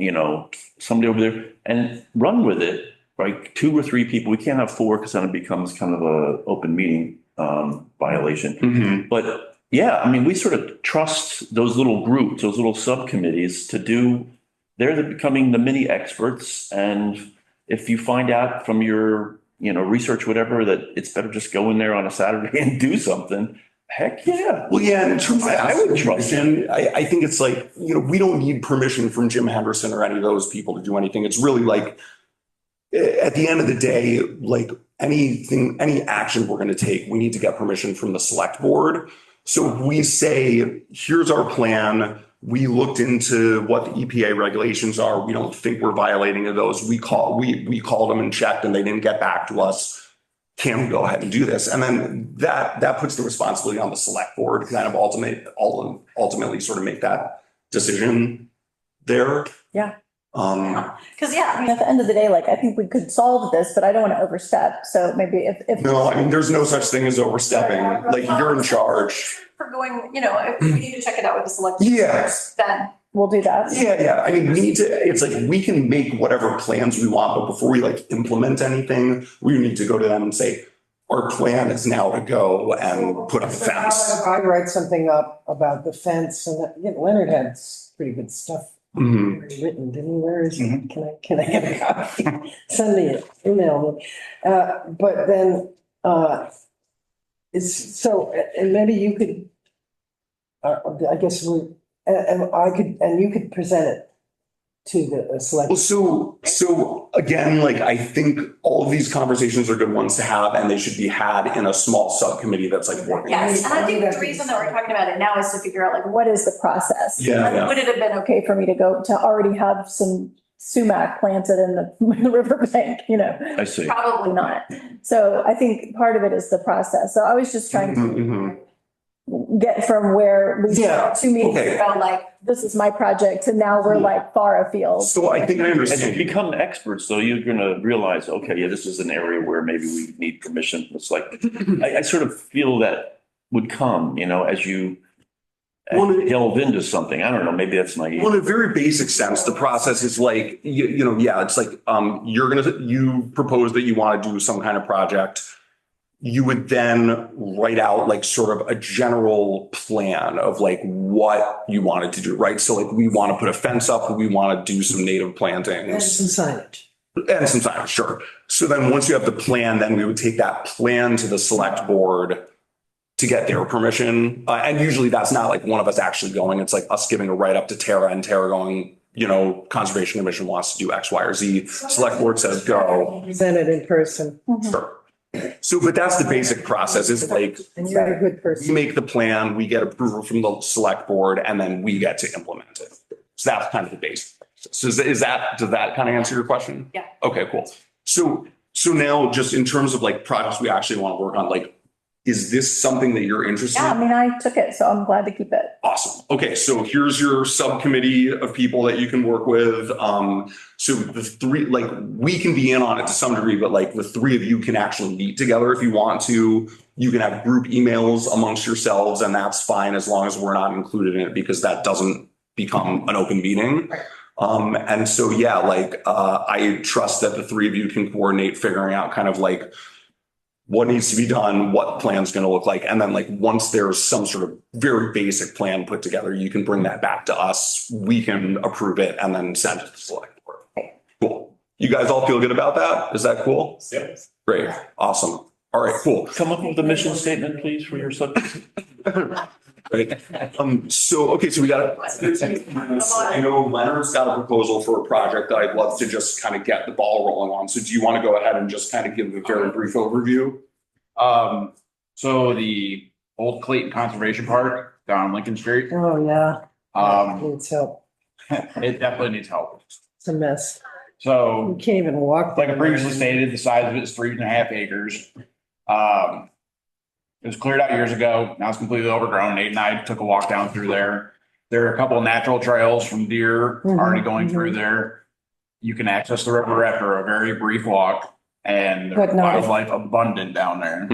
somebody over there, and run with it, right? 2 or 3 people. We can't have 4 because then it becomes kind of a open meeting violation. But yeah, I mean, we sort of trust those little groups, those little subcommittees they're becoming the mini experts. And if you find out from your, research, whatever, that it's better just go in there on a Saturday and do something, heck yeah. Well, yeah, and in terms of I would trust permission, I think it's like, we don't need permission from Jim Henderson or any of those people to do anything. It's really like, at the end of the day, like any action we're going to take, we need to get permission from the select board. So if we say, here's our plan, we looked into what the EPA regulations are, we don't think we're violating of those. We called them and checked and they didn't get back to us. Can we go ahead and do this? And then that puts the responsibility on the select board to kind of ultimately sort of make that decision there. Yeah. because I mean, at the end of the day, like I think we could solve this, but I don't want to overstep. So maybe if No, I mean, there's no such thing as overstepping. Like you're in charge. for going, if we need to check it out with the select. Yeah. Then we'll do that. Yeah. I mean, it's like we can make whatever plans we want, but before we like implement anything, we need to go to them and say, our plan is now to go and put up a fence. I write something up about the fence and Leonard had pretty good stuff already written, didn't he? Where is it? Can I get a copy? Send me it, email me. But then and maybe you could, I guess and you could present it to the select. Well, so again, like I think all of these conversations are good ones to have, and they should be had in a small subcommittee that's like working. Yes, and I think the reason that we're talking about it now is to figure out like what is the process? Yeah. Would it have been okay for me to already have some sumac planted in the riverbank, you know? I see. Probably not. So I think part of it is the process. So I was just trying Mhm, to get from where we Yeah, to me, okay. felt like, this is my project, and now we're like far afield. So I think I As you understand. become experts, though, you're gonna realize, okay, yeah, this is an area where maybe we need permission. It's like, I sort of feel that would come, as you delve into something. I don't know, maybe that's naive. Well, in a very basic sense, the process is like, yeah, it's like, you propose that you want to do some kind of project. You would then write out like sort of a general plan of like what you wanted to do, right? So like, we want to put a fence up, we want to do some native And plantings some signage. and some signage, sure. So then once you have the plan, then we would take that plan to the select board to get their permission. And usually that's not like one of us actually going, it's like us giving a write up to Tara and Tara going, Conservation Commission wants to do X, Y, or Z. Select board says go. Present it in person. Sure. So, but that's the basic process is like, And you're a good we person. make the plan, we get approval from the select board, and then we get to implement it. So that's kind of the base. So does that kind of answer your question? Yeah. Okay, cool. So now just in terms of like projects we actually want to work on, like, is this something that you're interested Yeah, I in? mean, I took it, so I'm glad to keep it. Awesome. Okay, so here's your subcommittee of people that you can work with. So the three, like, we can be in on it to some degree, but like the three of you can actually meet together if you want to. You can have group emails amongst yourselves, and that's fine as long as we're not included in it because that doesn't become an open meeting. And so, yeah, like, I trust that the three of you can coordinate figuring out kind of like what needs to be done, what the plan's going to look like. And then like, once there's some sort of very basic plan put together, you can bring that back to us. We can approve it and then send it to the select board. Cool. You guys all feel good about that? Is that cool? Yep. Great. Awesome. All right, cool. Come up with a mission statement, please, for your subject. Right. Okay, so we got, I know Leonard's got a proposal for a project that I'd love to just kind of get the ball rolling on. So do you want to go ahead and just kind of give a very brief overview? So the old Clayton Conservation Park down on Lincoln Street, Oh, yeah. um, Needs help. it definitely needs help. It's a mess. So You can't even walk. like I there. previously stated, the size of it is 3.5 acres. It was cleared out years ago. Now it's completely overgrown. Nate and I took a walk down through there. There are a couple of natural trails from deer already going through there. You can access the river after a very brief walk, and there's But not if- wildlife abundant down there.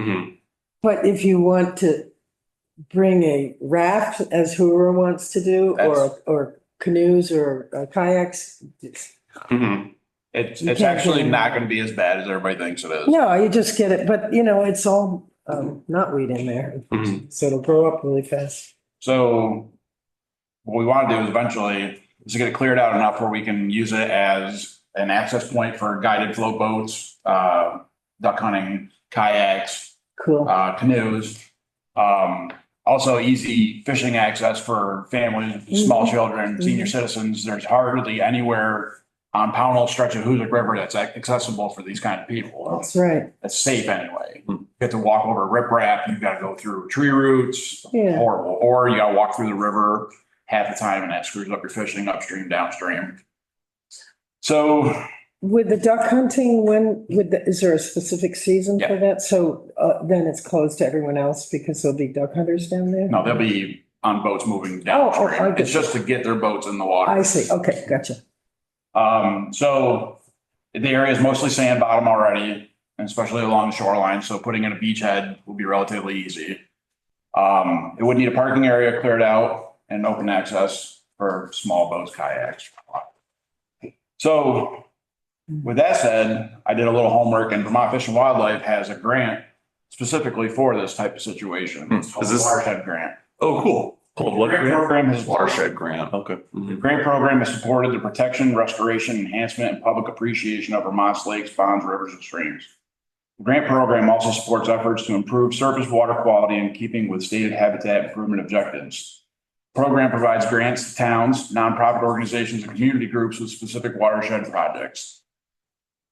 But if you want to bring a raft, as Hoover wants to do, or canoes or kayaks, It's You it's can't actually get in. not going to be as bad as everybody thinks it is. no, you just get it, but it's all knotweed in there. Mhm. So it'll grow up really fast. So what we want to do is eventually is to get it cleared out enough where we can use it as an access point for guided float boats, duck hunting, kayaks, Cool. canoes. Also easy fishing access for families, small children, senior citizens. There's hardly anywhere on Pownell stretch of Hoosick River that's accessible for these kind of people. That's right. That's safe anyway. You have to walk over riprap, you've got to go through tree roots, Yeah. horrible. Or you got to walk through the river half the time and that screws up your fishing upstream, downstream. So With the duck hunting, is there a specific season for that? So then it's closed to everyone else because there'll be duck hunters down there? no, they'll be on boats moving I downstream. get It's just to get their boats in the water. I see. Okay, gotcha. So the area is mostly sand bottom already, and especially along the shoreline. So putting in a beachhead will be relatively easy. It would need a parking area cleared out and open access for small boats, kayaks. So with that said, I did a little homework and Vermont Fish and Wildlife has a grant specifically for this type of situation. It's called Is the this- Watershed Grant. Oh, cool. Called what? Grant program has Watershed grant. Okay. The grant program has supported the protection, restoration, enhancement, and public appreciation of Vermont's lakes, ponds, rivers, and streams. The grant program also supports efforts to improve surface water quality in keeping with stated habitat improvement objectives. The program provides grants to towns, nonprofit organizations, and community groups with specific watershed projects.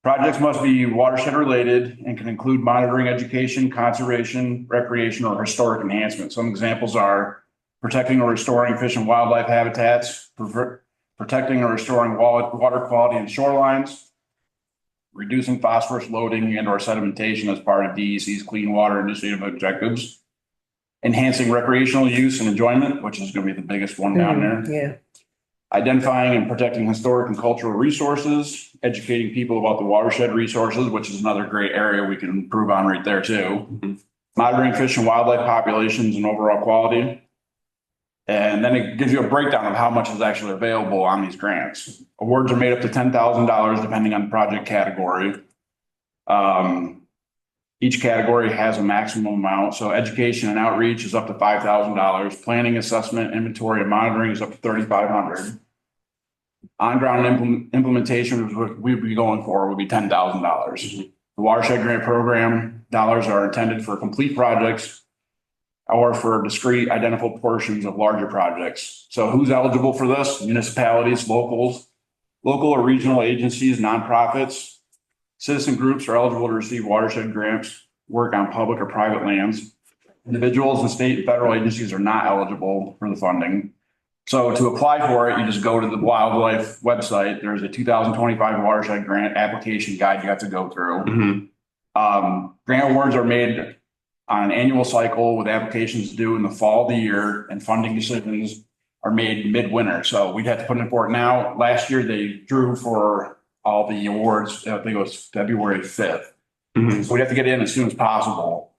Projects must be watershed related and can include monitoring, education, conservation, recreation, or historic enhancement. Some examples are protecting or restoring fish and wildlife habitats, protecting and restoring water quality in shorelines, reducing phosphorus loading and or sedimentation as part of DEC's clean water initiative objectives, enhancing recreational use and enjoyment, which is going to be the biggest one down there. Yeah. Identifying and protecting historic and cultural resources, educating people about the watershed resources, which is another great area we can improve on right there too. Monitoring fish and wildlife populations and overall quality. And then it gives you a breakdown of how much is actually available on these grants. Awards are made up to $10,000 depending on the project category. Each category has a maximum amount. So education and outreach is up to $5,000. Planning, assessment, inventory, and monitoring is up to $3,500. On-ground implementation, which we'd be going for, would be $10,000. The watershed grant program dollars are intended for complete projects or for discrete identifiable portions of larger projects. So who's eligible for this? Municipalities, local or regional agencies, nonprofits. Citizen groups are eligible to receive watershed grants, work on public or private lands. Individuals and state and federal agencies are not eligible for the funding. So to apply for it, you just go to the wildlife website. There's a 2025 watershed grant application guide you have to go through. Grant awards are made on an annual cycle with applications due in the fall of the year, and funding decisions are made midwinter. So we'd have to put in for it now. Last year, they drew for all the awards. I think it was February 5th. So we'd have to get in as soon as possible.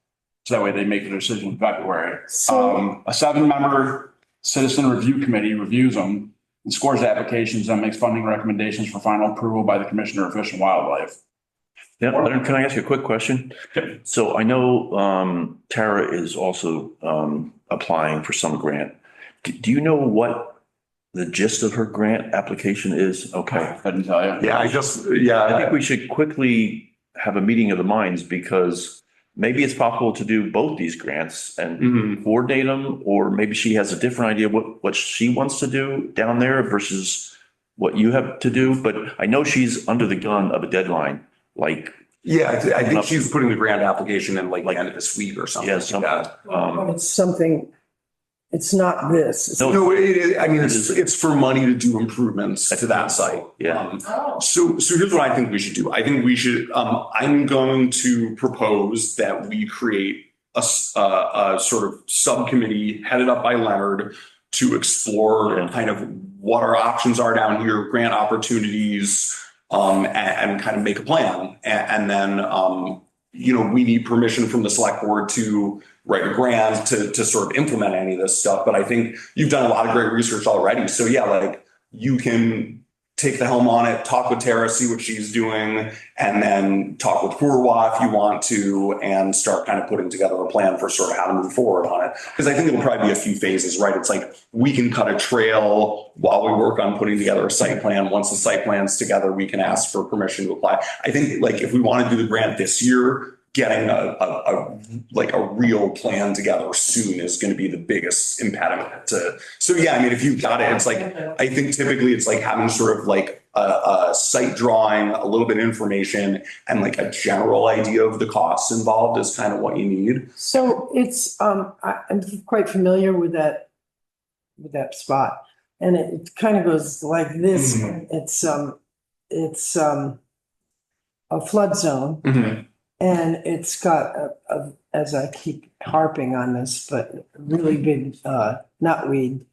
So that way they make the decision in February. So- A 7-member citizen review committee reviews them and scores applications and makes funding recommendations for final approval by the Commissioner of Fish and Wildlife. Yeah, Leonard, can I ask you a quick question? Yep. So I know Tara is also applying for some grant. Do you know what the gist of her grant application is? Okay. I couldn't tell you. Yeah, I think we should quickly have a meeting of the minds, because maybe it's possible to do both these grants and coordinate them, or maybe she has a different idea what she wants to do down there versus what you have to do. But I know she's under the gun of a deadline. Like, Yeah, I think she's putting the grant application in like the end of this week or something. yeah, like something. that. But it's something, it's not this. It's- No, I mean, it's for money to do improvements to that site. Yeah. So here's what I think we should do. I think we should, I'm going to propose that we create a sort of subcommittee headed up by Leonard to explore Yeah. kind of what our options are down here, grant opportunities, and kind of make a plan. And then, we need permission from the select board to write a grant to sort of implement any of this stuff. But I think you've done a lot of great research already. So yeah, like you can take the helm on it, talk with Tara, see what she's doing, and then talk with Purwa if you want to, and start kind of putting together a plan for sort of how to move forward on it. Because I think it'll probably be a few phases, right? It's like we can cut a trail while we work on putting together a site plan. Once the site plan's together, we can ask for permission to apply. I think like if we want to do the grant this year, getting a real plan together soon is going to be the biggest impediment to. So yeah, I mean, if you've got it, it's like, I think typically it's like having sort of like a site drawing, a little bit of information, and like a general idea of the costs involved is kind of what you need. So it's, I'm quite familiar with that spot. And it kind of goes like this. It's a flood zone. And it's got as I keep harping on this, but really big knotweed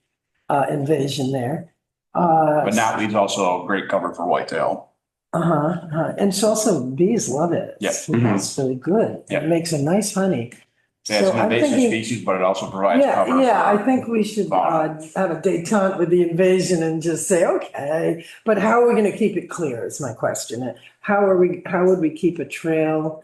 invasion there. But knotweed's also a great cover for whitetail. And it's also, bees love it. Yeah. It's really good. Yeah. It makes a nice honey. Yeah, it's So an I'm invasive thinking- species, but it also provides Yeah, cover. yeah, I for- think we should fauna. have a detente with the invasion and just say, okay, but how are we going to keep it clear is my question. How would we keep a trail?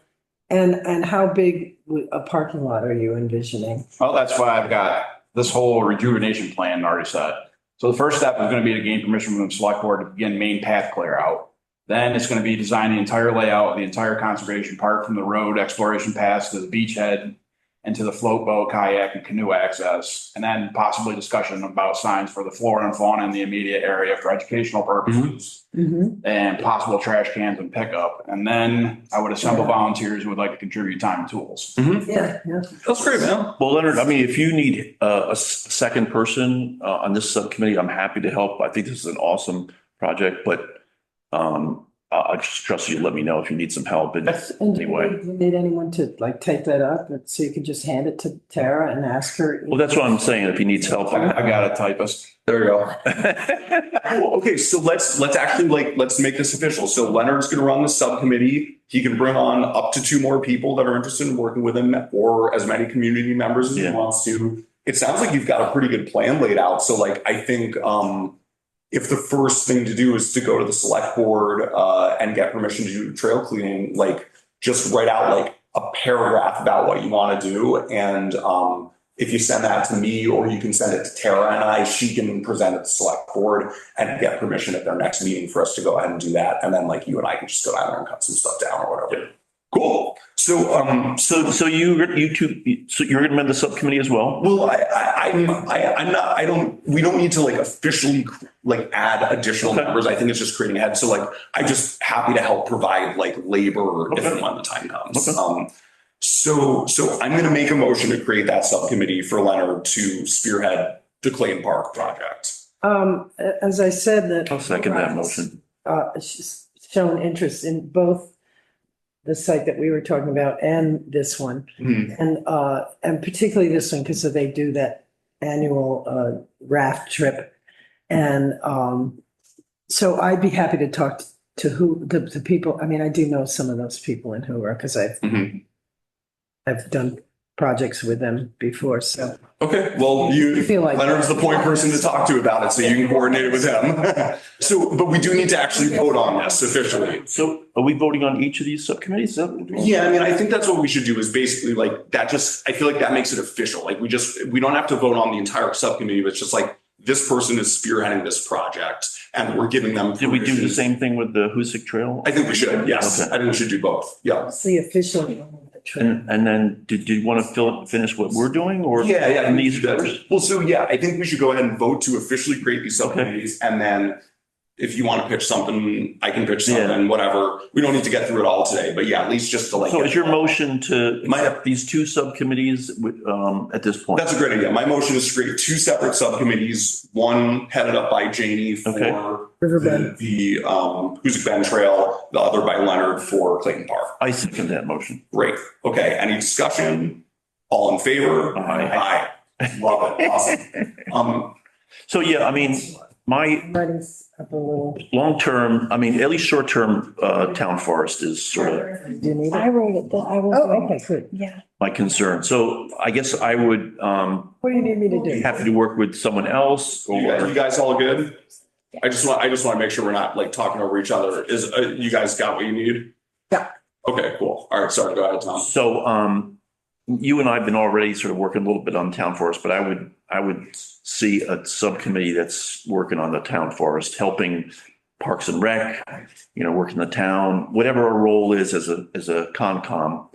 And how big a parking lot are you envisioning? Well, that's why I've got this whole rejuvenation plan already set. So the first step is going to be to gain permission from the select board to begin main path clear out. Then it's going to be design the entire layout of the entire conservation park from the road exploration paths to the beachhead into the float boat, kayak, and canoe access, and then possibly discussion about signs for the flora and fauna in the immediate area for educational purposes, and possible trash cans and pickup. And then I would assemble volunteers who would like to contribute time and tools. Yeah, yeah. That's great, man. Well, Leonard, I mean, if you need second person on this subcommittee, I'm happy to help. I think this is an awesome project, but I just trust you to let me know if you need some help in And do any way. you need anyone to like take that up so you can just hand it to Tara and ask her? Well, that's what I'm saying. If he needs help. I got a typist. There you go. Well, okay, so let's actually let's make this official. So Leonard's gonna run the subcommittee. He can bring on up to 2 more people that are interested in working with him, or as many community members as he Yeah. wants to. It sounds like you've got a pretty good plan laid out. So like, I think, if the first thing to do is to go to the select board, and get permission to do trail cleaning, like just write out like a paragraph about what you want to do. And, if you send that to me, or you can send it to Tara and I, she can present it to the select board and get permission at their next meeting for us to go ahead and do that. And then like you and I can just go down there and cut some stuff down or whatever. Cool. So, So you two, so you're going to run the subcommittee as well? well, we don't need to like officially like add additional Okay. members. I think it's just creating a head. So like, I'm just happy to help provide like labor if and when the time comes. Okay. So I'm going to make a motion to create that subcommittee for Leonard to spearhead the Clayton Park project. As I said, that. I'll second that motion. She's shown interest in both the site that we were talking about and this one. And particularly this one, because they do that annual raft trip. And so I'd be happy to talk to the people. I mean, I do know some of those people in Hoover because I've done projects with them before, so. Okay, well, You feel like- Leonard's the point person to talk to about it, so you can coordinate it with him. So, but we do need to actually vote on this officially. So are we voting on each of these subcommittees? Is that what we're doing? Yeah, I mean, I think that's what we should do is basically like that I feel like that makes it official. Like we don't have to vote on the entire subcommittee, but it's just like this person is spearheading this project and we're giving them. Did we do the permission. same thing with the Hoosick Trail? I think we should, yes. Okay. I think we should do both. Yeah. It's the official one of the trip. And then did you want to finish what we're doing or? Yeah, And these we should do first? that. Well, so yeah, I think we should go ahead and vote to officially create these subcommittees. And then if you want to pitch something, I can pitch something, whatever. We don't need to get through it all today, but yeah, at least just to like. So is your motion to My- accept these 2 subcommittees at this point? That's a great idea. My motion is to create 2 separate subcommittees, one headed up by Janie for Okay. Riverbend. the Hoosick Bend Trail, the other by Leonard for Clayton Park. I second that motion. Great. Okay, any discussion? All in favor? Aye. Aye. Love it. Awesome. So yeah, I mean, my Writing up a little, long-term, I mean, at least short-term town forest is sort of do you need I it? wrote it, I was Oh, doing, okay, good. yeah. my concern. So I guess I would What do you need me to do? have to work with someone else You or. guys all good? I just want to make sure we're not like talking over each other. Is you guys got what you need? Yeah. Okay, cool. All right, sorry, go ahead, Tom. So you and I have been already sort of working a little bit on town forest, but I would see a subcommittee that's working on the town forest, helping Parks and Rec, working the town, whatever our role is as a Concom,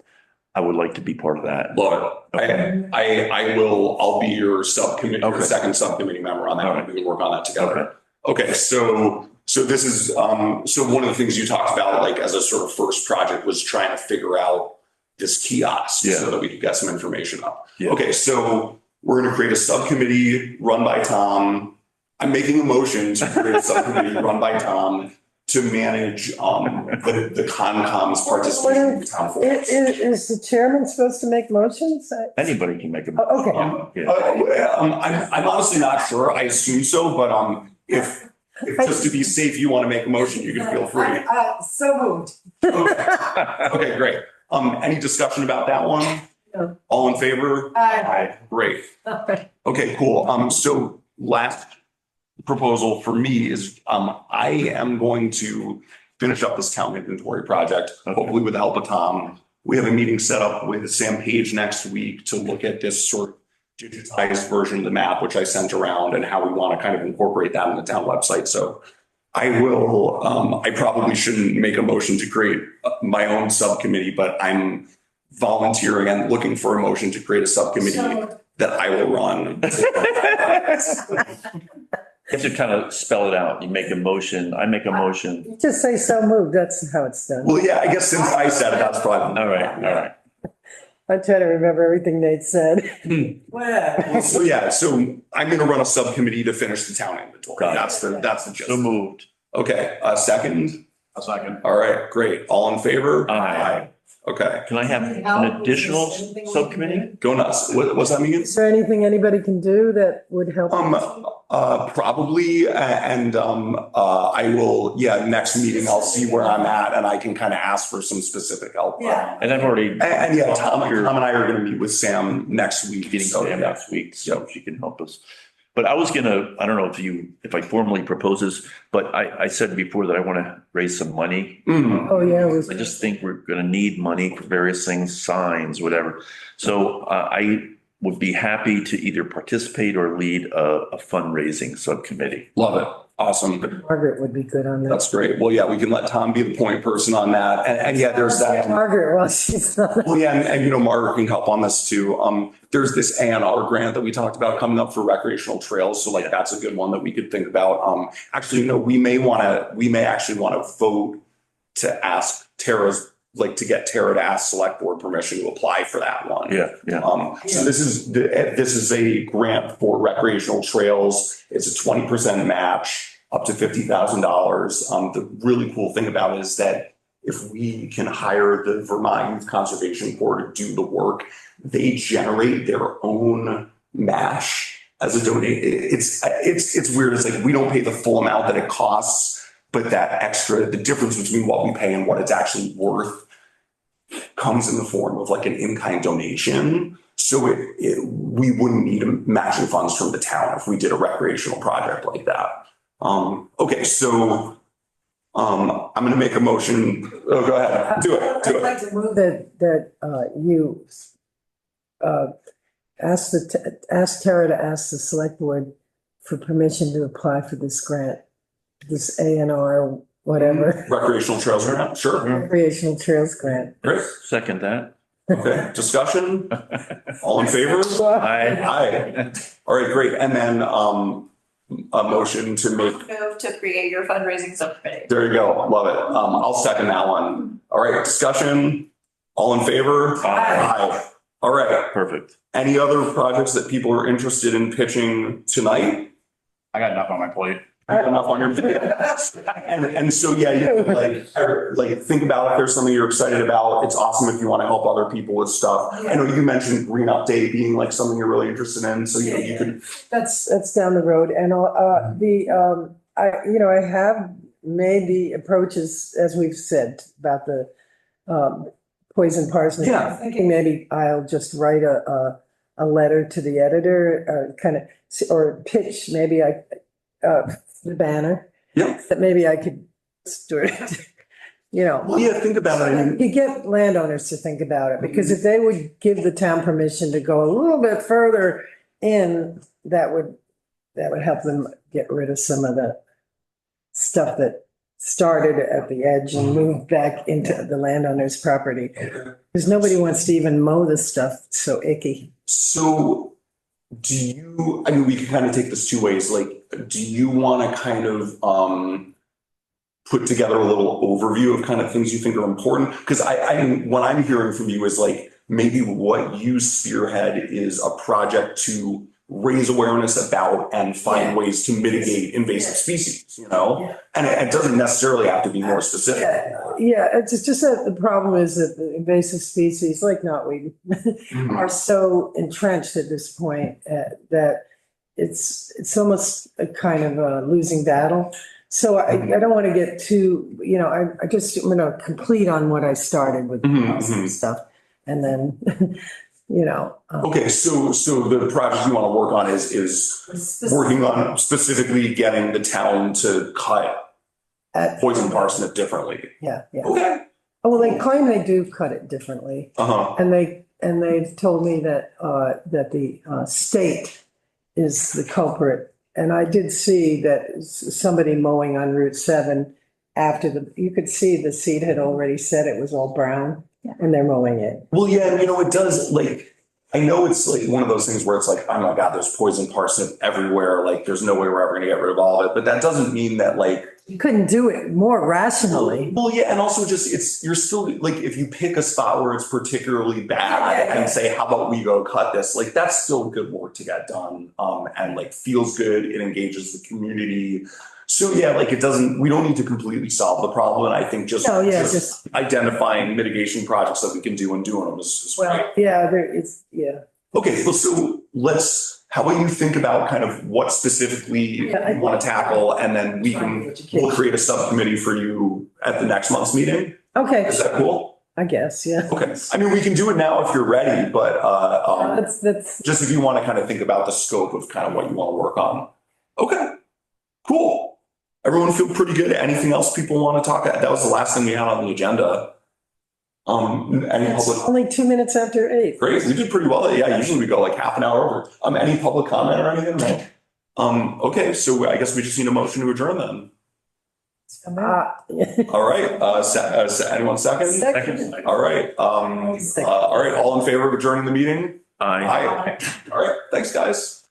I would like to be part of that. Love it. Okay. I'll be your subcommittee, your Okay. second subcommittee member on that. All one. right. We can work on that together. Okay, so this is, so one of the things you talked about, like as a sort of first project was trying to figure out this kiosk Yeah. so that we could get some information up. Yeah. Okay, so we're going to create a subcommittee run by Tom. I'm making a motion to create a subcommittee run by Tom to manage the Concom's participation in town forest. Is the chairman supposed to make motions? Anybody can make a. Oh, okay. I'm honestly not sure. I assume so, but if just to be safe, you want to make a motion, you can feel free. So moved. Okay, great. Any discussion about that one? No. All in favor? Aye. Great. Okay, cool. So last proposal for me is, I am going to finish up this town inventory project, hopefully with the help of Tom. We have a meeting set up with Sam Page next week to look at this sort of digitized version of the map, which I sent around, and how we want to kind of incorporate that in the town website. So I will, I probably shouldn't make a motion to create my own subcommittee, but I'm volunteering and looking for a motion to create a subcommittee that I will run. You have to kind of spell it out. You make a motion, I make a motion. Just say so moved, that's how it's done. Well, yeah, I guess since I said it, that's probably. All right. I try to remember everything Nate said. Well, so yeah, so I'm gonna run a subcommittee to finish the town inventory. Got it. That's the gist. So moved. Okay, second. A second. All right, great. All in favor? Aye. Okay, Can I have an additional subcommittee? go nuts. What's that mean? Is there anything anybody can do that would help? Probably, and I will, next meeting, I'll see where I'm at and I can kind of ask for some specific help. Yeah. And I've already. And yeah, Tom and I are gonna meet with Sam next week. Meeting So, Sam yeah. next week, so she can help us. But I was gonna, I don't know if I formally propose this, but I said before that I want to raise some money. Mhm. Oh, yeah, it was. I just think we're gonna need money for various things, signs, whatever. So I would be happy to either participate or lead a fundraising subcommittee. Love it. Awesome. Margaret would be good on that. That's great. Well, yeah, we can let Tom be the point person on that. And yeah, there's that. Margaret, well, she's not. Well, yeah, and Margaret can help on this too. There's this A&R grant that we talked about coming up for recreational trails. So like, that's a good one that we could think about. Actually, we may actually want to vote to ask to get Tara to ask select board permission to apply for that one. Yeah. So this is a grant for recreational trails. It's a 20% match up to $50,000. The really cool thing about it is that if we can hire the Vermont Youth Conservation Corps to do the work, they generate their own match as a donate. It's weird. It's like we don't pay the full amount that it costs, but that extra, the difference between what we pay and what it's actually worth comes in the form of like an in-kind donation. So we wouldn't need matching funds from the town if we did a recreational project like that. Okay, so I'm going to make a motion. Oh, go ahead. Do it. I'd like to move that you ask Tara to ask the select board for permission to apply for this grant, this A&R, whatever, Recreational trails grant, sure. recreational trails grant. Great. Second that. Okay, discussion? All in favor? I, Aye. All right, great. And then a motion to make, Move to create your fundraising subcommittee. there you go. Love it. I'll second that one. All right, discussion? All in favor? Aye. All right. perfect. Any other projects that people are interested in pitching tonight? I got enough on my plate. Enough on your plate. And so, yeah, like think about if there's something you're excited about. It's awesome if you want to help other people with stuff. I know you mentioned Green Update being like something you're really interested in. So, you could. That's down the road. And I have made the approaches, as we've said, about the poison parsnip. Yeah. I'm thinking maybe I'll just write a letter to the editor, or pitch, maybe the banner. Yeah. That maybe I could start, Well, yeah, think about it. I mean, you get landowners to think about it, because if they would give the town permission to go a little bit further in, that would help them get rid of some of the stuff that started at the edge and moved back into the landowner's property. Because nobody wants to even mow the stuff, it's so icky. So we can kind of take this two ways. Like, do you want to kind of put together a little overview of kind of things you think are important? Because what I'm hearing from you is like, maybe what you spearhead is a project to raise awareness about and find ways to mitigate invasive species, And it doesn't necessarily have to be more specific. Yeah, it's just that the problem is that the invasive species, like knotweed, are so entrenched at this point that it's almost a kind of a losing battle. So I don't want to get too, I'm going to complete on what I started with stuff, and then, Okay, so the project you want to work on is working on specifically getting the town to cut poison parsnip differently. Yeah. Okay. Oh, well, they claim they do cut it differently. And they've told me that the state is the culprit. And I did see that somebody mowing on Route 7 after you could see the seed had already said it was all brown Yeah. and they're mowing it. Well, yeah, and it does, like, I know it's like one of those things where it's like, oh my God, there's poison parsnip everywhere. Like, there's no way we're ever gonna get rid of all of it. But that doesn't mean that like, You couldn't do it more rationally. well, yeah, and also just you're still like, if you pick a spot where it's particularly bad and say, how about we go cut this? Like, that's still good work to get done. And like feels good. It engages the community. So yeah, like we don't need to completely solve the problem. And I think just identifying mitigation projects that we can do and doing them is great. Well, yeah, there is, yeah. Okay, well, so how about you think about kind of what specifically you want to tackle, and then we'll create a subcommittee for you at the next month's meeting? Okay, Is that cool? I guess, yeah. Okay, I mean, we can do it now if you're ready, but That's, just if you want to kind of think about the scope of kind of what you want to work on. Okay, cool. Everyone feel pretty good? Anything else people want to talk about? That was the last thing we had on the agenda. Any it's public? only 2 minutes after 8. Great, we did pretty well. Yeah, usually we go like half an hour over. Any public comment or anything? No? Okay, so I guess we just need a motion to adjourn then. All right, anyone second? Second. All right, all right, all in favor of adjourning the meeting? Aye. Aye. All right, thanks, guys.